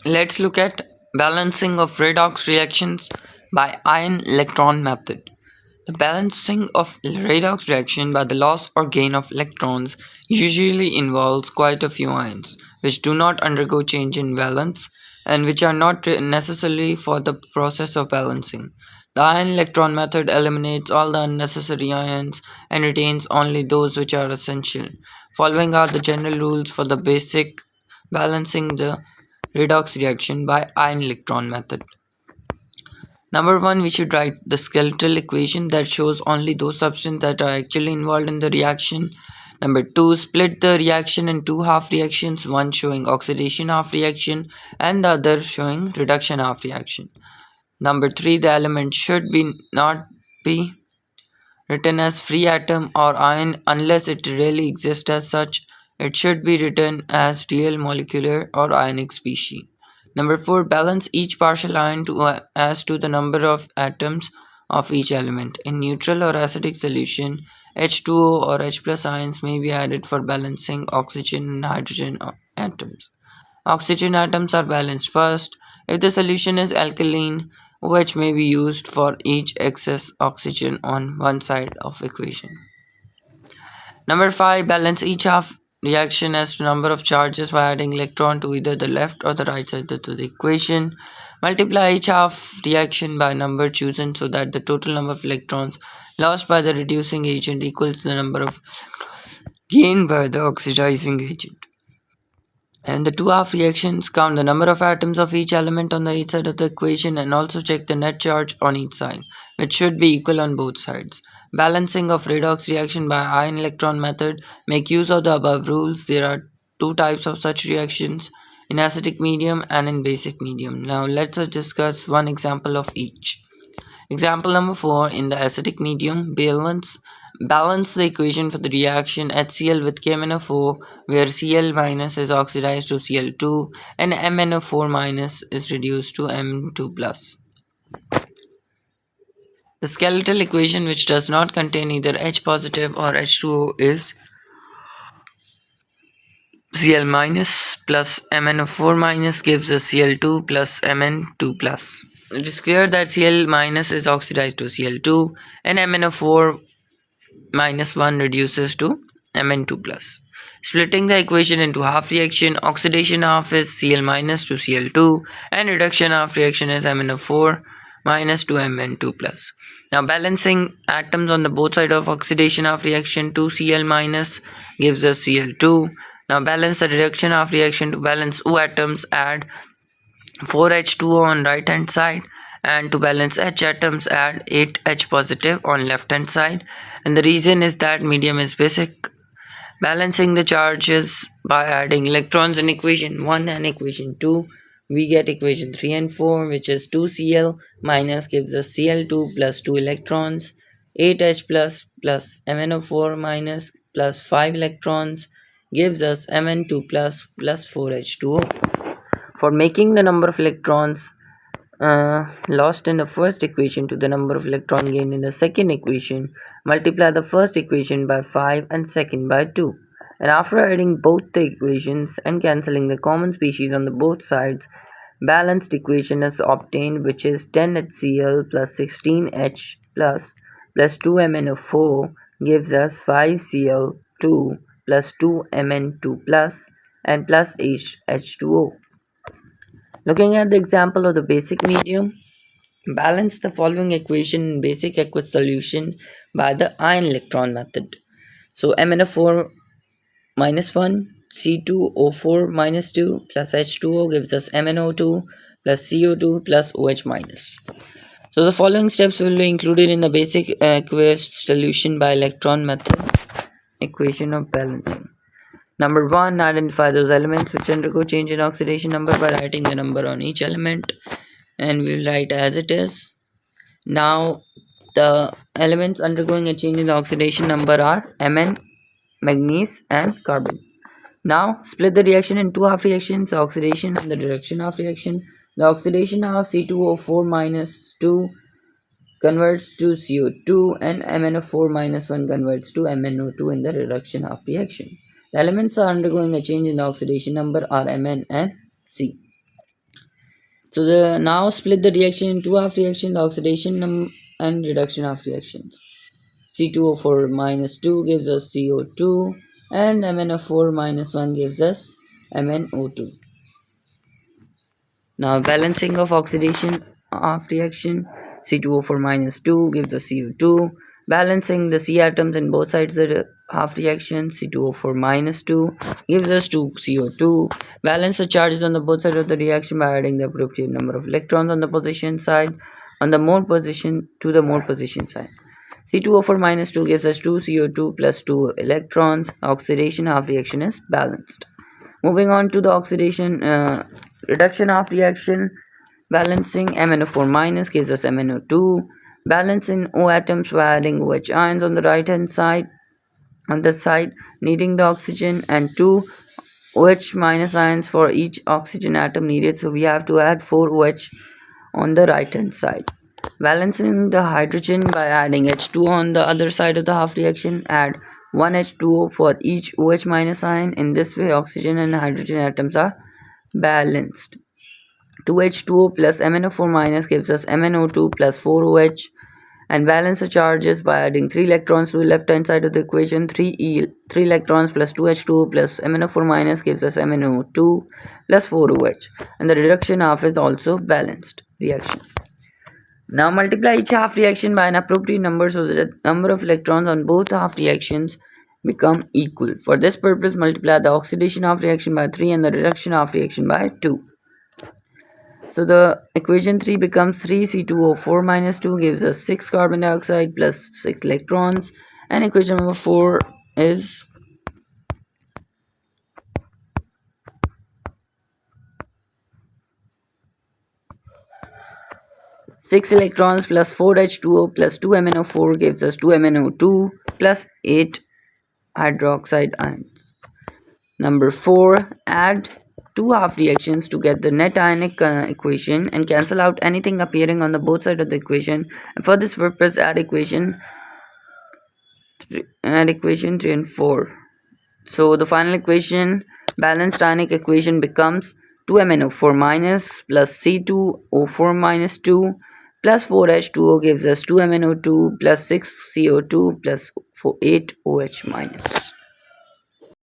Let's look at balancing of redox reactions by ion-electron method. The balancing of redox reaction by the loss or gain of electrons usually involves quite a few ions, which do not undergo change in valence and which are not necessary for the process of balancing. The ion-electron method eliminates all the unnecessary ions and retains only those which are essential. Following are the general rules for the basic balancing the redox reaction by ion-electron method. Number one, we should write the skeletal equation that shows only those substances that are actually involved in the reaction. Number two, split the reaction in two half reactions, one showing oxidation half reaction and the other showing reduction half reaction. Number three, the element should be not be written as free atom or ion unless it really exists as such. It should be written as real molecular or ionic species. Number 4. Balance each partial ion as to the number of atoms of each element. In neutral or acidic solution, H2O or H plus ions may be added for balancing oxygen and hydrogen atoms. Oxygen atoms are balanced first. If the solution is alkaline, OH may be used for each excess oxygen on one side of equation. Number 5. Balance each half reaction as to number of charges by adding electron to either the left or the right side of the equation. Multiply each half reaction by number chosen so that the total number of electrons lost by the reducing agent equals the number of gained by the oxidizing agent. And the two half reactions count the number of atoms of each element on the each side of the equation and also check the net charge on each side, which should be equal on both sides. Balancing of redox reaction by ion electron method. Make use of the above rules. There are two types of such reactions, in acidic medium and in basic medium. Now let's discuss one example of each. Example number 4. In the acidic medium, balance the equation for the reaction HCl with KMnO4, where Cl minus is oxidized to Cl2 and MnO4 minus is reduced to Mn2 plus. The skeletal equation, which does not contain either H positive or H2O, is Cl minus plus MnO4 minus gives us Cl2 plus Mn2 plus. It is clear that Cl minus is oxidized to Cl2 and MnO4 minus 1 reduces to Mn2 plus. Splitting the equation into half reaction, oxidation half is Cl minus to Cl2 and reduction half reaction is MnO4 minus to Mn2 plus. Now balancing atoms on the both sides of oxidation half reaction, 2Cl minus gives us Cl2. Now balance the reduction half reaction. To balance O atoms, add 4H2O on right hand side, and to balance H atoms add 8H positive on left hand side, and the reason is that medium is basic. Balancing the charges by adding electrons in equation 1 and equation 2, we get equation 3 and 4, which is 2Cl minus gives us Cl2 plus 2 electrons, 8H plus MnO4 minus plus 5 electrons gives us Mn2 plus 4H2O. For making the number of electrons lost in the first equation to the number of electron gained in the second equation, multiply the first equation by 5 and second by 2. And after adding both the equations and cancelling the common species on the both sides, balanced equation is obtained, which is 10HCl plus 16H plus 2MnO4 gives us 5Cl2 plus 2Mn2 plus and plus H2O. Looking at the example of the basic medium, balance the following equation in basic aqueous solution by the ion electron method. So MnO4 minus 1, C2O4 minus 2 plus H2O gives us MnO2 plus CO2 plus OH minus. So the following steps will be included in the basic aqueous solution by electron method equation of balancing. Number 1. Identify those elements which undergo change in oxidation number by writing the number on each element, and we will write as it is. Now the elements undergoing a change in the oxidation number are Mn, manganese and carbon. Now split the reaction in two half reactions, the oxidation and the reduction half reaction. The oxidation half, C2O4 minus 2 converts to CO2 and MnO4 minus 1 converts to MnO2 in the reduction half reaction. The elements are undergoing a change in the oxidation number are Mn and C. So the now split the reaction in two half reactions, the oxidation and reduction half reactions. C2O4 minus 2 gives us CO2 and MnO4 minus 1 gives us MnO2. Now balancing of oxidation half reaction, C2O4 minus 2 gives us CO2. Balancing the C atoms in both sides of the half reaction, C2O4 minus 2 gives us 2 CO2. Balance the charges on the both sides of the reaction by adding the appropriate number of electrons on the position side on the mole position to the mole position side. C2O4 minus 2 gives us 2 CO2 plus 2 electrons. Oxidation half reaction is balanced. Moving on to the oxidation reduction half reaction, balancing MnO4 minus gives us MnO2. Balancing O atoms by adding OH ions on the right hand side, on the side needing the oxygen, and 2 OH minus ions for each oxygen atom needed, so we have to add 4 OH on the right hand side. Balancing the hydrogen by adding H2 on the other side of the half reaction, add 1 H2O for each OH minus ion. In this way, oxygen and hydrogen atoms are balanced. 2H2O plus MnO4 minus gives us MnO2 plus 4OH. And balance the charges by adding 3 electrons to the left hand side of the equation. 3 electrons plus 2H2O plus MnO4 minus gives us MnO2 plus 4OH. And the reduction half is also balanced reaction. Now multiply each half reaction by an appropriate number so that the number of electrons on both half reactions become equal. For this purpose, multiply the oxidation half reaction by 3 and the reduction half reaction by 2. So the equation 3 becomes 3C2O4 minus 2 gives us 6 carbon dioxide plus 6 electrons, and equation number 4 is 6 electrons plus 4H2O plus 2 MnO4 gives us 2 MnO2 plus 8 hydroxide ions. Number 4, add two half reactions to get the net ionic equation and cancel out anything appearing on the both sides of the equation, and for this purpose add equation 3 and 4. So the final equation, balanced ionic equation, becomes 2MnO4 minus plus C2O4 minus 2 plus 4H2O gives us 2MnO2 plus 6CO2 plus 8OH minus.